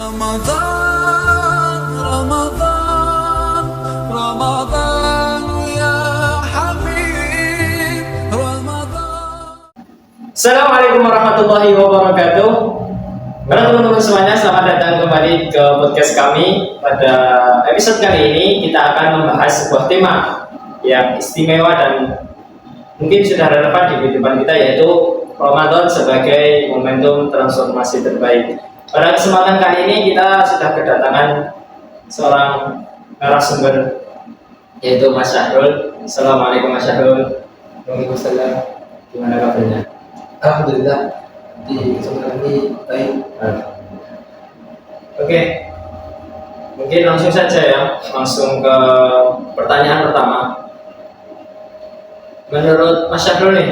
رمضان رمضان رمضان يا حبيب رمضان. Assalamualaikum warahmatullahi wabarakatuh. Halo teman-teman semuanya, selamat datang kembali ke podcast kami. Pada episode kali ini kita akan membahas sebuah tema yang istimewa dan mungkin sudah relevan di kehidupan kita, yaitu Ramadan sebagai momentum transformasi terbaik. Pada kesempatan kali ini kita sudah kedatangan seorang narasumber, yaitu Mas Syahrul. Assalamualaikum Mas Syahrul. Waalaikumsalam. Gimana kabarnya? Alhamdulillah, di kesempatan ini baik. Oke, mungkin langsung saja ya, langsung ke pertanyaan pertama. Menurut Mas Syahrul nih,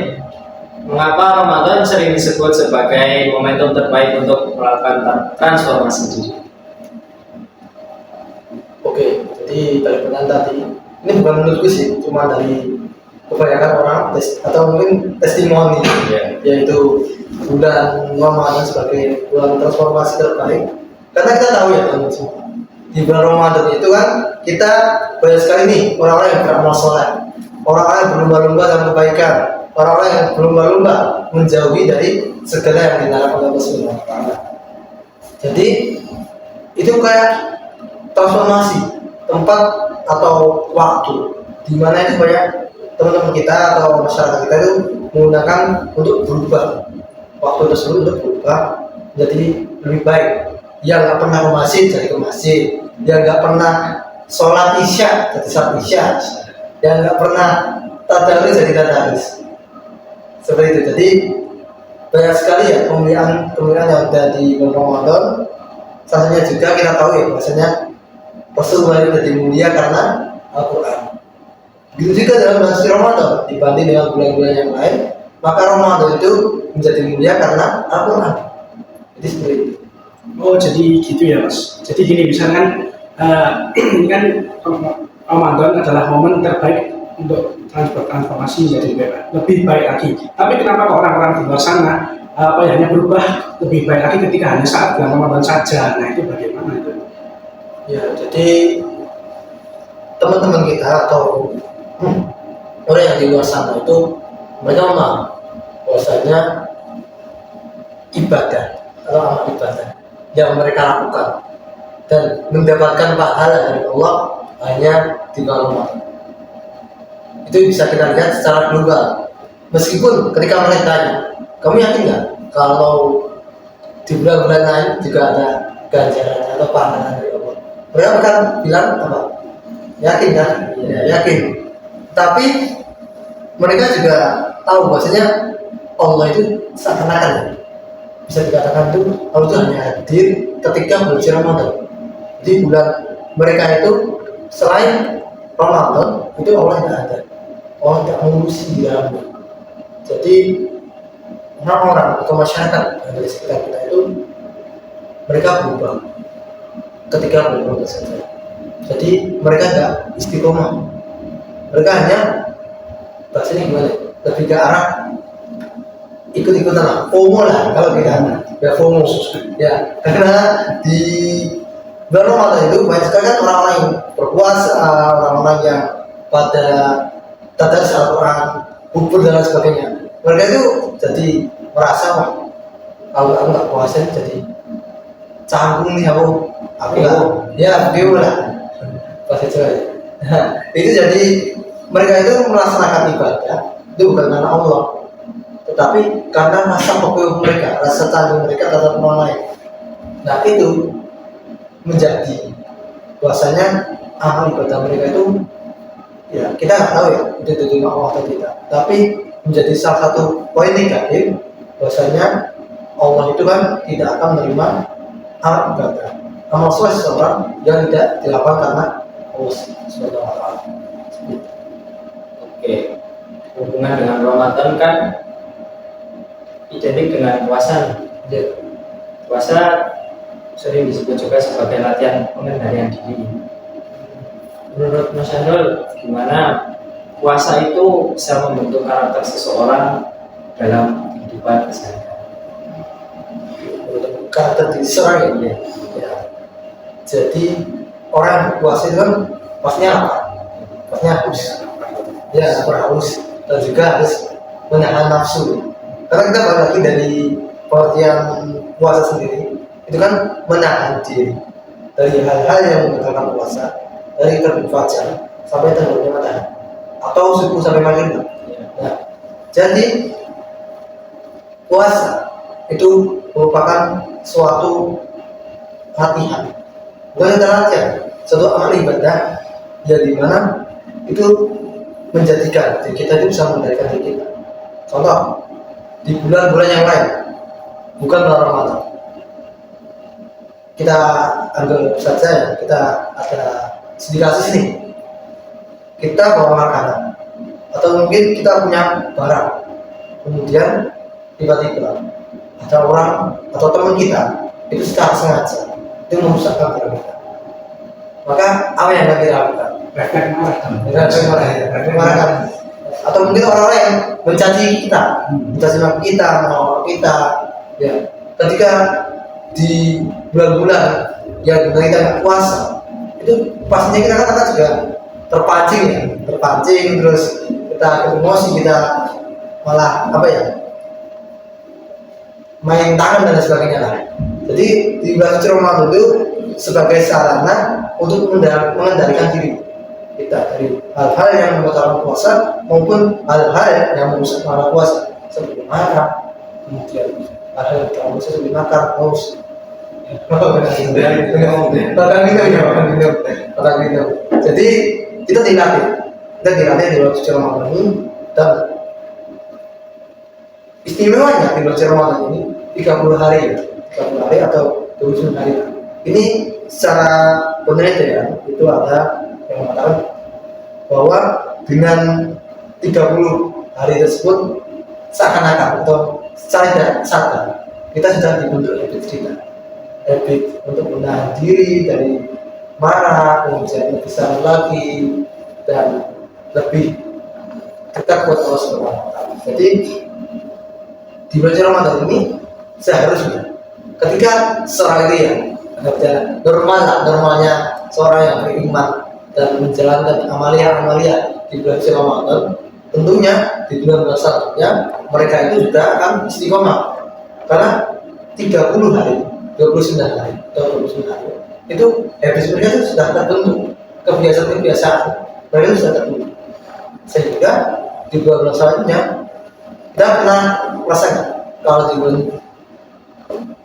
mengapa Ramadan sering disebut sebagai momentum terbaik untuk melakukan transformasi diri? Oke, jadi dari pertanyaan tadi, ini bukan menurutku sih, cuma dari kebanyakan orang atau mungkin testimoni, yaitu bulan Ramadan sebagai bulan transformasi terbaik. Karena kita tahu ya teman-teman semua, di bulan Ramadan itu kan kita banyak sekali nih orang-orang yang beramal soleh, orang-orang yang berlomba-lomba dalam kebaikan, orang-orang yang berlomba-lomba menjauhi dari segala yang dilarang oleh Allah Subhanahu wa Ta'ala. Jadi itu kayak transformasi tempat atau waktu di mana itu banyak teman-teman kita atau masyarakat kita itu menggunakan untuk berubah waktu tersebut, untuk berubah menjadi lebih baik. Yang nggak pernah ke masjid jadi ke masjid, yang nggak pernah sholat isya jadi sholat isya, yang nggak pernah tadarus jadi tadarus. Seperti itu. Jadi banyak sekali ya kemuliaan yang ada di bulan Ramadan. Salah satunya juga kita tahu ya bahwasanya Rasulullah itu jadi mulia karena Al-Quran. Begitu juga dalam bulan suci Ramadan dibanding dengan bulan-bulan yang lain, maka Ramadan itu menjadi mulia karena Al-Quran. Jadi seperti itu. Oh, jadi gitu ya Mas. Jadi gini, misalkan ini kan Ramadan adalah momen terbaik untuk transformasi menjadi lebih baik lagi. Tapi kenapa kok orang-orang di luar sana hanya berubah lebih baik lagi ketika hanya saat bulan Ramadan saja? Nah, itu bagaimana itu? Ya, jadi teman-teman kita atau orang yang di luar sana itu mereka memahami bahwasanya ibadah atau amal ibadah yang mereka lakukan dan mendapatkan pahala dari Allah hanya di bulan Ramadan. Itu bisa kita lihat secara global. Meskipun ketika mereka tanya, kamu yakin nggak kalau di bulan-bulan lain juga ada ganjaran atau pahala dari Allah? Mereka akan bilang apa? Yakin kan? Ya, yakin. Tapi mereka juga tahu bahwasanya Allah itu seakan-akan bisa dikatakan itu Allah itu hanya hadir ketika bulan Ramadan. Jadi bulan mereka itu selain Ramadan itu Allah tidak ada, Allah tidak mengurusi di dalamnya. Jadi orang-orang atau masyarakat yang dari sekitar kita itu mereka berubah ketika bulan Ramadan saja. Jadi mereka tidak istiqomah, mereka hanya bahasanya gimana? Lebih ke arah ikut-ikutan lah, FOMO lah kalau kita ya FOMO ya, karena di bulan Ramadan itu banyak sekali kan orang-orang yang berpuasa, orang-orang yang pada tadarus Al-Quran, bubur dan lain sebagainya. Mereka itu jadi merasa wah, kalau aku nggak puasa jadi canggung nih aku nggak, ya begitu lah bahasa Jawa. Itu jadi mereka itu melaksanakan ibadah itu bukan karena Allah, tetapi karena rasa pokok mereka, rasa canggung mereka terhadap orang lain. Nah itu menjadi bahwasanya amal ibadah mereka itu ya kita nggak tahu ya itu diterima Allah atau tidak, tapi menjadi salah satu poin negatif bahwasanya Allah itu kan tidak akan menerima amal ibadah, amal soleh seseorang yang tidak dilakukan karena Allah Subhanahu wa Ta'ala. Oke, hubungan dengan Ramadan kan identik dengan puasa. Puasa sering disebut juga sebagai latihan pengendalian diri. Menurut Mas Syahrul, gimana puasa itu bisa membentuk karakter seseorang dalam kehidupan keseharian? Untuk karakter diri seseorang ya, Jadi orang yang berpuasa itu kan pastinya apa? Pastinya haus. Ya, haus dan juga harus menahan nafsu. Karena kita balik lagi dari pengertian puasa sendiri, itu kan menahan diri dari hal-hal yang membatalkan puasa, dari terbit fajar sampai tenggelamnya matahari atau subuh sampai maghrib. Nah, jadi puasa itu merupakan suatu latihan, bukan latihan, suatu amal ibadah yang dimana itu menjadikan diri kita itu bisa mengendalikan diri kita. Contoh, di bulan-bulan yang lain, bukan bulan Ramadan, kita ambil saja ya, kita ada sedikit sini, kita bawa makanan atau mungkin kita punya barang, kemudian tiba-tiba ada orang atau teman kita itu secara sengaja itu merusakkan barang kita, maka apa yang akan dilakukan? Refleks marah. Refleks marah kan? Atau mungkin orang lain mencaci kita, mencaci kita, menolak kita, ya. Ketika di bulan-bulan yang dimana kita nggak puasa, itu pastinya kita kan juga terpancing ya, terpancing terus kita emosi, kita malah apa ya, main tangan dan sebagainya lah. Jadi di bulan suci Ramadan itu sebagai sarana untuk mengendalikan diri kita dari hal-hal yang membatalkan puasa maupun hal-hal yang merusak para puasa seperti marah, kemudian hal-hal yang tidak bisa seperti makan, haus, makan minum. Jadi kita dilatih di bulan suci Ramadan ini, dan istimewanya di bulan suci Ramadan ini 30 hari atau 29 hari. Ini secara penelitian itu ada yang mengatakan bahwa dengan 30 hari tersebut seakan-akan atau secara tidak sadar kita sudah dibentuk habit untuk menahan diri dari marah, kemudian lebih besar lagi dan lebih dekat buat Allah Subhanahu wa Ta'ala. Jadi di bulan Ramadan ini seharusnya ketika seorang itu ya normalnya seorang yang beriman dan menjalankan amalia di bulan Ramadan, tentunya di bulan selanjutnya mereka itu sudah akan istiqomah, karena 30 hari, 29 hari atau 29 hari itu habis mereka itu sudah terbentuk, kebiasaan mereka itu sudah terbentuk, sehingga di bulan selanjutnya kita pernah merasakan kalau di bulan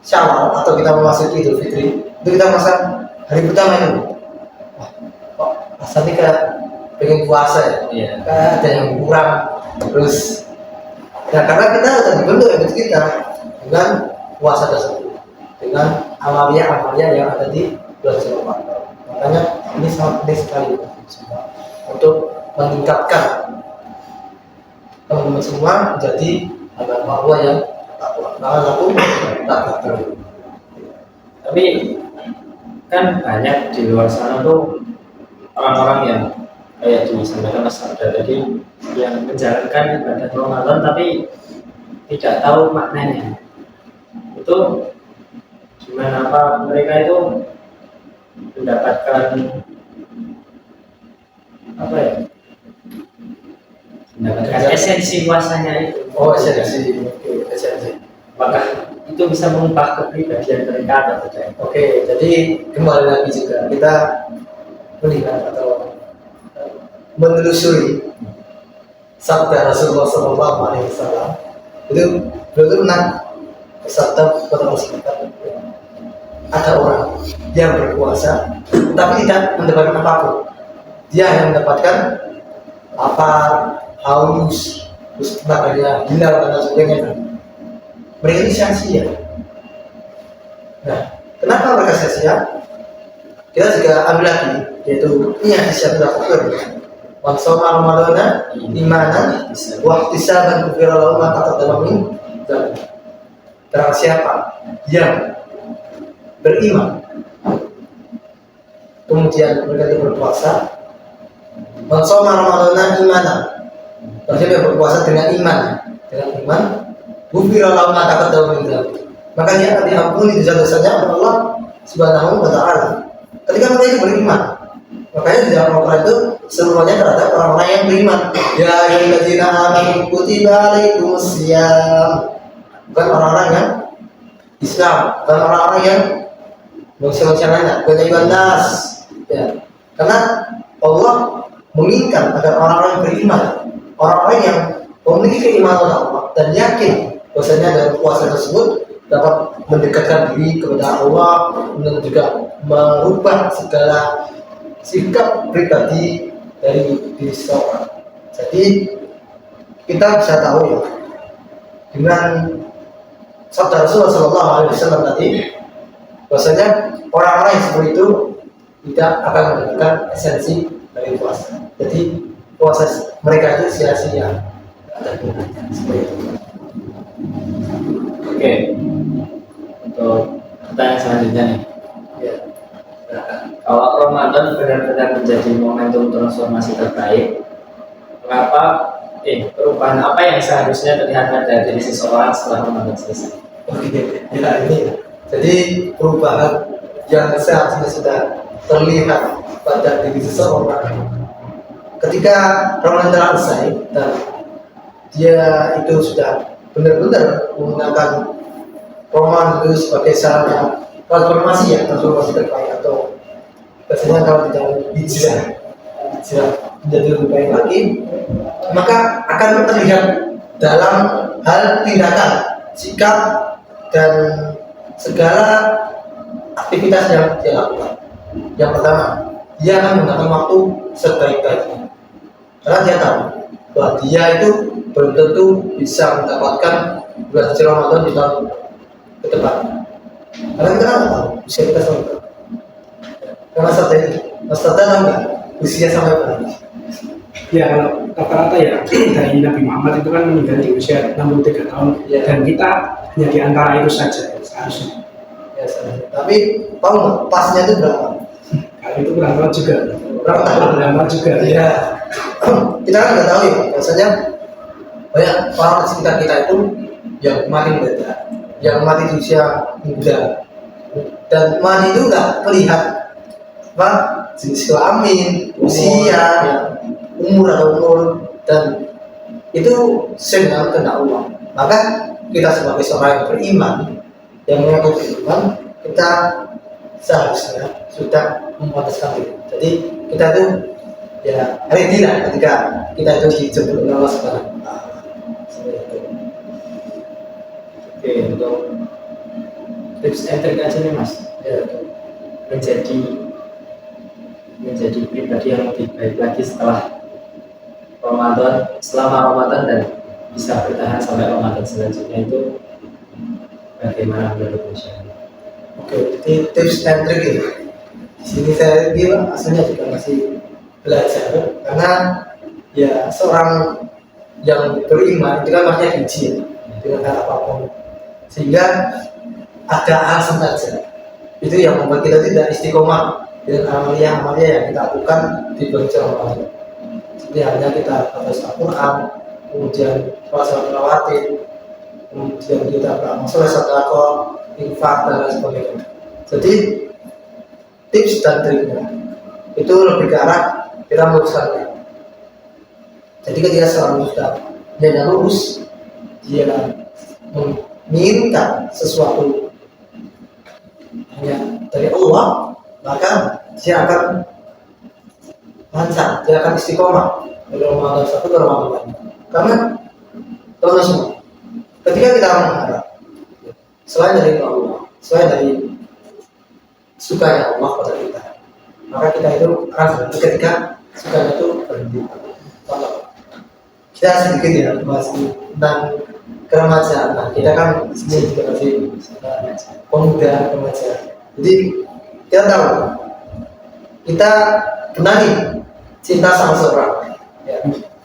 Syawal atau kita memasuki Idul Fitri itu kita merasa hari pertama itu kok rasanya kayak pengen puasa ya, ada yang kurang terus ya, karena kita sudah dibentuk habit kita dengan puasa tersebut, dengan amalia yang ada di bulan Ramadan. Makanya ini sangat penting sekali untuk meningkatkan teman-teman semua menjadi hamba Allah yang takwa. Aku takwa. Tapi kan banyak di luar sana tuh orang-orang yang kayak disampaikan Mas Abda tadi yang menjalankan ibadah Ramadan tapi tidak tahu maknanya. Itu gimana, apa mereka itu mendapatkan apa ya? Mendapatkan esensi puasanya itu. Oh, esensi. Apakah itu bisa mengubah kepribadian mereka atau tidak? Oke, jadi kembali lagi juga kita melihat atau menelusuri sabda Rasulullah SAW. Itu beliau pernah bersabda kepada masyarakat, ada orang yang berpuasa tapi tidak mendapatkan apapun. Dia hanya mendapatkan lapar, haus, terus tenaganya hilang dan sebagainya. Mereka ini sia-sia. Nah, kenapa mereka sia-sia? Kita juga ambil lagi, yaitu ini hadis yang berlaku. Man shoma Ramadana imanan wa ihtisaban ghufira lahu ma taqaddama min dzambi. Barang siapa yang beriman kemudian mereka berpuasa, man shoma Ramadana imanan, barang siapa yang berpuasa dengan iman, ghufira lahu ma taqaddama min dzambi, maka dia akan diampuni dosa-dosanya oleh Allah Subhanahu wa Ta'ala. ketika mereka itu beriman. Makanya di dalam Al-Quran itu semuanya terhadap orang-orang yang beriman. Ya ayyuhalladzina amanu kutiba alaikumusiyam. Bukan orang-orang yang Islam, bukan orang-orang yang manusia lainnya, bukan ayyuhan nas. Ya. Karena Allah menginginkan agar orang-orang yang beriman, orang-orang yang memiliki keimanan kepada Allah dan yakin bahwasanya dalam puasa tersebut dapat mendekatkan diri kepada Allah dan juga merubah segala sikap pribadi dari diri seseorang. Jadi kita bisa tahu ya dengan sabda Rasulullah SAW tadi bahwasanya orang-orang yang seperti itu tidak akan mendapatkan esensi dari puasa. Jadi puasa mereka itu sia-sia. Seperti itu. Oke, untuk pertanyaan selanjutnya nih. Ya. Kalau Ramadan benar-benar menjadi momentum transformasi terbaik, mengapa perubahan apa yang seharusnya terlihat pada diri seseorang setelah Ramadan selesai? Oke, ya ini. Jadi perubahan yang seharusnya sudah terlihat pada diri seseorang ketika Ramadan telah selesai dan dia itu sudah benar-benar menggunakan Ramadan itu sebagai sarana transformasi ya, transformasi terbaik atau biasanya kalau tidak hijrah menjadi lebih baik lagi, maka akan terlihat dalam hal tindakan, sikap dan segala aktivitas yang dia lakukan. Yang pertama, dia akan menggunakan waktu sebaik-baiknya karena dia tahu bahwa dia itu belum tentu bisa mendapatkan bulan suci Ramadan di tahun ke depan. Karena kita kan tahu usia kita sampai berapa. Karena saat ini, Mas Tata tahu nggak usia sampai berapa? Ya kalau rata-rata ya dari Nabi Muhammad itu kan meninggal di usia 63 tahun Ya. dan kita hanya di antara itu saja seharusnya. Ya, tapi tahu nggak pasnya itu berapa? Kalau itu kurang tahu juga. Berapa tahun? Kurang tahu juga. Ya, kita kan nggak tahu ya. Biasanya banyak orang di sekitar kita itu yang mati muda, yang mati di usia muda, dan mati itu nggak melihat apa jenis kelamin, usia, umur atau umur, dan itu sesuai dengan kehendak Allah. Maka kita sebagai seorang yang beriman, yang mengaku beriman, kita seharusnya sudah memutuskan diri. Jadi kita itu ya ready lah ketika kita itu dijemput oleh Allah Subhanahu wa Ta'ala. Oke, untuk tips and trick aja nih Mas, Ya, menjadi pribadi yang lebih baik lagi setelah Ramadan, selama Ramadan dan bisa bertahan sampai Ramadan selanjutnya itu bagaimana menurut Mas? oke, jadi tips and trick ya. Di sini saya bilang aslinya juga masih belajar karena ya seorang yang beriman itu kan maksudnya diuji ya, dengan hal apapun, sehingga ada alasan saja itu yang membuat kita tidak istiqomah dengan amalia-amalia yang kita lakukan di bulan Ramadan. Jadi hanya kita baca Al-Quran, kemudian sholat rawatin, kemudian kita beramal soleh, sedekah, infak dan lain sebagainya. Jadi tips dan triknya itu lebih ke arah kita meluruskan. Jadi ketika seorang sudah dia lurus, dia menginginkan sesuatu hanya dari Allah, maka dia akan lancar, dia akan istiqomah dari Ramadan satu ke Ramadan lain. Karena teman semua, ketika kita mengharap selain dari Allah, selain dari sukanya Allah pada kita, maka kita itu akan berhenti ketika sukanya itu berhenti. Contoh, kita sedikit ya bahas tentang keremajaan. Nah, kita kan sini juga masih pemuda remaja. Jadi kita tahu kita pernah nih cinta sama seorang. Ya.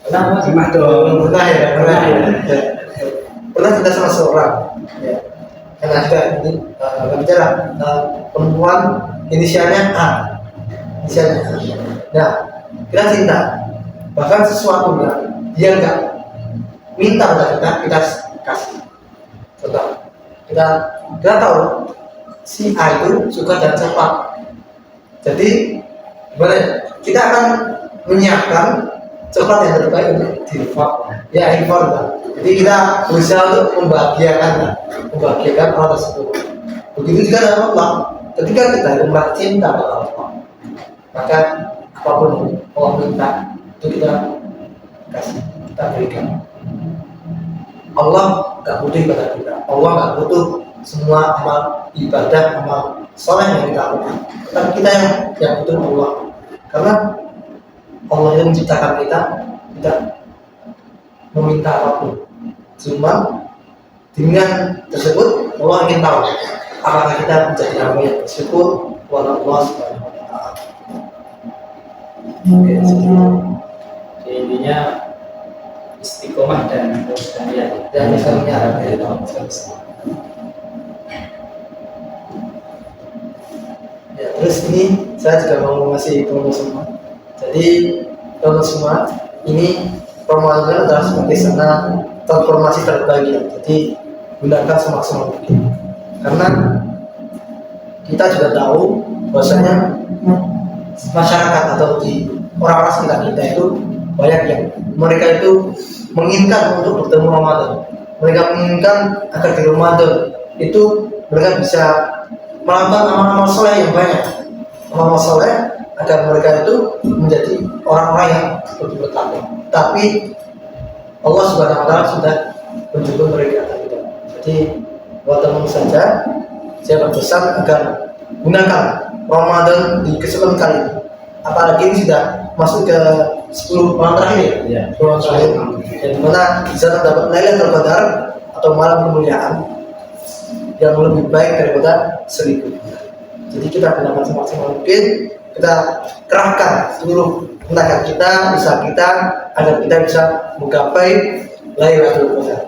Pernah dong. Pernah ya. Pernah cinta sama seorang. Ya. Yang ada ini bicara perempuan inisialnya A. Inisialnya A. Nah, kita cinta. Bahkan sesuatu yang dia nggak minta pada kita kasih. Contoh, kita tahu si A itu suka dan cepat. Jadi gimana ya? Kita akan menyiapkan coklat yang terbaik untuk di-import. Ya import kan. Jadi kita berusaha untuk membahagiakan orang tersebut. Begitu juga dengan Allah. Ketika kita umrah cinta kepada Allah, maka apapun yang Allah minta itu kita kasih, kita berikan. Allah gak butuh ibadah kita. Allah gak butuh semua amal ibadah, amal soleh yang kita lakukan. Tapi kita yang butuh Allah. Karena Allah yang menciptakan kita tidak meminta apapun. Cuma dengan tersebut Allah ingin tahu apakah kita menjadi hamba yang bersyukur kepada Allah Subhanahu wa taala. Oke, Jadi intinya istiqomah dan niat. dan misalnya ya, terus ini saya juga mau ngasih promo semua. Jadi promo semua ini Ramadan adalah sebagai sarana transformasi terbaik ya. Jadi gunakan semaksimal mungkin. Karena kita juga tahu bahwasanya masyarakat atau di orang-orang sekitar kita itu banyak yang mereka itu menginginkan untuk bertemu Ramadan. Mereka menginginkan agar di Ramadan itu mereka bisa melakukan amal-amal soleh yang banyak, amal soleh agar mereka itu menjadi orang-orang yang lebih bertakwa. Tapi Allah Subhanahu wa taala sudah menjemput mereka tadi. Jadi buat teman saja saya berpesan agar gunakan Ramadan di kesempatan kali ini. Apalagi ini sudah masuk ke 10 malam terakhir Ya. 10 malam terakhir yang dimana bisa terdapat Lailatul Qadar atau malam kemuliaan yang lebih baik daripada 1000. Jadi kita gunakan semaksimal mungkin, kita kerahkan seluruh tenaga kita, usaha kita agar kita bisa menggapai Lailatul Qadar.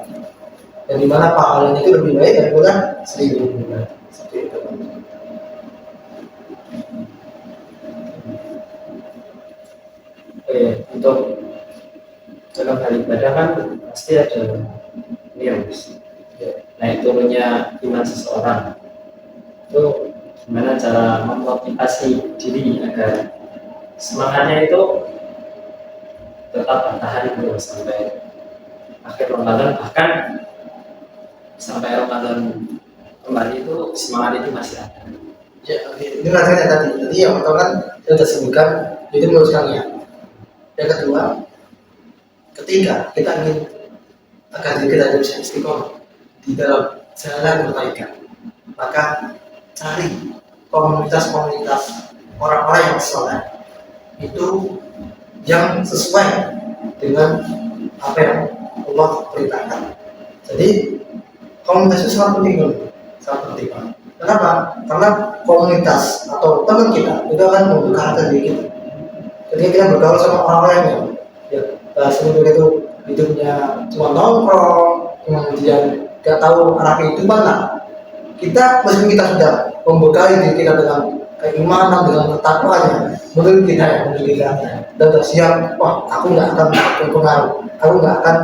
Dan dimana pahalanya itu lebih baik daripada 1000. Seperti itu. Oke, untuk dalam hal ibadah kan pasti ada niat. Naik turunnya iman seseorang itu gimana cara memotivasi diri agar semangatnya itu tetap bertahan gitu sampai akhir Ramadan, bahkan sampai Ramadan kembali itu semangat itu masih ada. Ya, oke. Ini rasanya tadi yang pertama kan saya sudah sebutkan itu meluruskan ya. Yang kedua, ketika kita ingin agar diri kita bisa istiqomah di dalam jalan kebaikan, maka cari komunitas-komunitas orang-orang yang soleh itu yang sesuai dengan apa yang Allah perintahkan. Jadi komunitas itu sangat penting, sangat penting. Kenapa? Karena komunitas atau teman kita itu akan membuka hati diri kita. Ketika kita bergaul sama orang-orang yang ya bahasanya begitu hidupnya cuma nongkrong, kemudian gak tahu arah kehidupan lah. Kita meskipun kita sudah membekali diri kita dengan keimanan, dengan ketakwaan, menurut kita dan sudah siap, wah aku nggak akan terpengaruh, aku nggak akan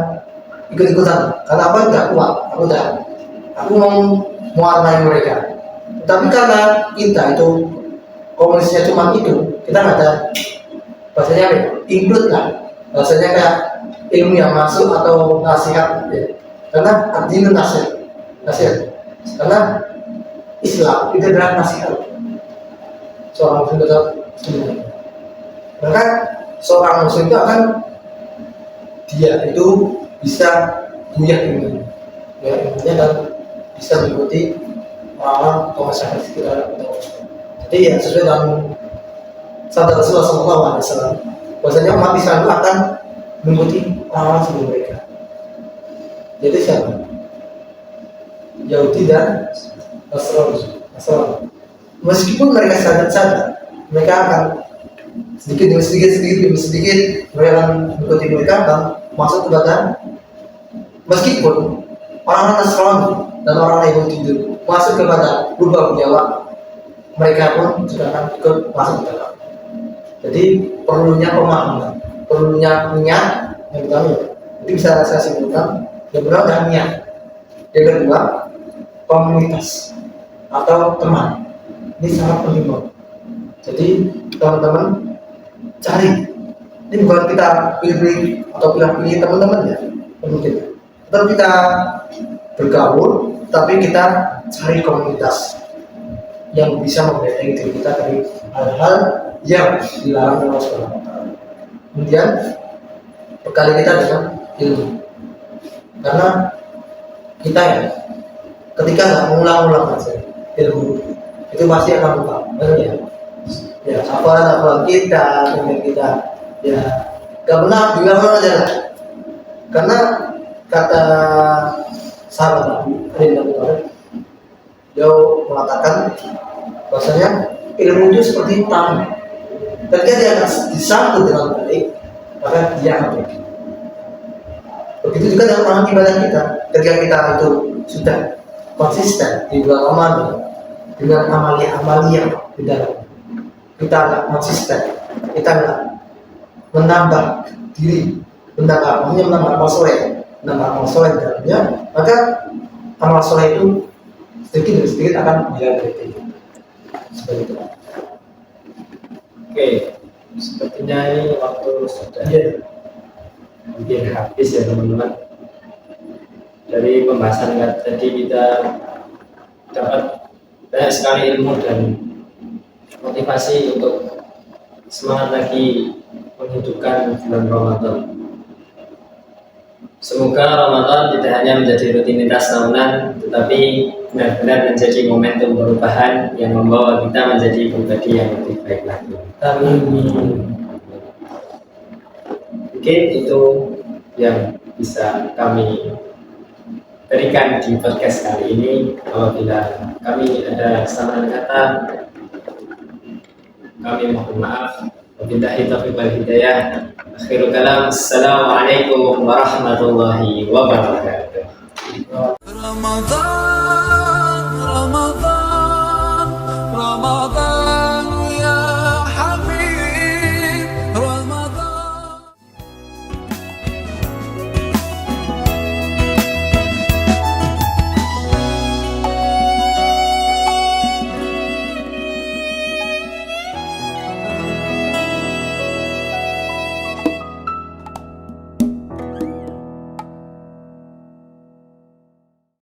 ikut-ikutan, karena apa nggak kuat, aku mau mewarnai mereka. Tapi karena kita itu komunisnya cuma itu, kita nggak ada bahasanya apa? Include lah, bahasanya kayak ilmu yang masuk atau nasihat, ya. Karena artinya nasihat, karena Islam itu adalah nasihat. Seorang muslim tetap sebenarnya. Maka seorang muslim itu akan dia itu bisa punya ilmu, ya ilmunya dan bisa mengikuti orang atau masyarakat sekitar. Jadi ya sesuai dengan sabda Rasulullah SAW, bahwasanya umat Islam itu akan mengikuti orang-orang sebelum mereka. Jadi siapa? Yahudi dan Nasrani. Meskipun mereka sadar, mereka akan sedikit demi sedikit mereka akan mengikuti mereka dan masuk kepada, meskipun orang-orang Nasrani dan orang Yahudi itu masuk kepada lubang nyawa, mereka pun juga akan ikut masuk ke dalam. Jadi perlunya pemahaman, perlunya niat yang pertama. Jadi bisa saya simpulkan, yang pertama adalah niat. Yang kedua, komunitas atau teman. Ini sangat penting. Jadi teman-teman cari, ini bukan kita pilih atau pilih teman-teman ya, mungkin tetap kita bergaul, tapi kita cari komunitas yang bisa membentengi diri kita dari hal-hal yang dilarang Allah Subhanahu wa Ta'ala. Kemudian bekali kita dengan ilmu, karena kita ya ketika nggak mengulang-ulang aja ilmu itu pasti akan lupa, benar ya? Ya, apa kita, kemudian kita ya nggak pernah bilang aja lah. Karena kata sahabat Nabi Ali bin Abi Thalib, dia mengatakan bahwasanya ilmu itu seperti tangan, ketika dia akan disambut dengan baik maka dia akan pergi. Begitu juga dengan amal ibadah kita, ketika kita itu sudah konsisten di bulan Ramadan dengan amalia di dalam, kita nggak konsisten, kita nggak menambah diri, menambah amal soleh di dalamnya, maka amal soleh itu sedikit demi sedikit akan hilang dari kita. Seperti itu. Oke, sepertinya ini waktu sudah hampir habis ya teman-teman. Dari pembahasan tadi kita dapat banyak sekali ilmu dan motivasi untuk semangat lagi menghidupkan bulan Ramadan. Semoga Ramadan tidak hanya menjadi rutinitas tahunan, tetapi benar-benar menjadi momentum perubahan yang membawa kita menjadi pribadi yang lebih baik lagi. Amin. Mungkin itu yang bisa kami berikan di podcast kali ini. Apabila kami ada kesalahan kata, kami mohon maaf. Wabillahi taufiq wal hidayah. Akhirul kalam. Assalamualaikum warahmatullahi wabarakatuh. رمضان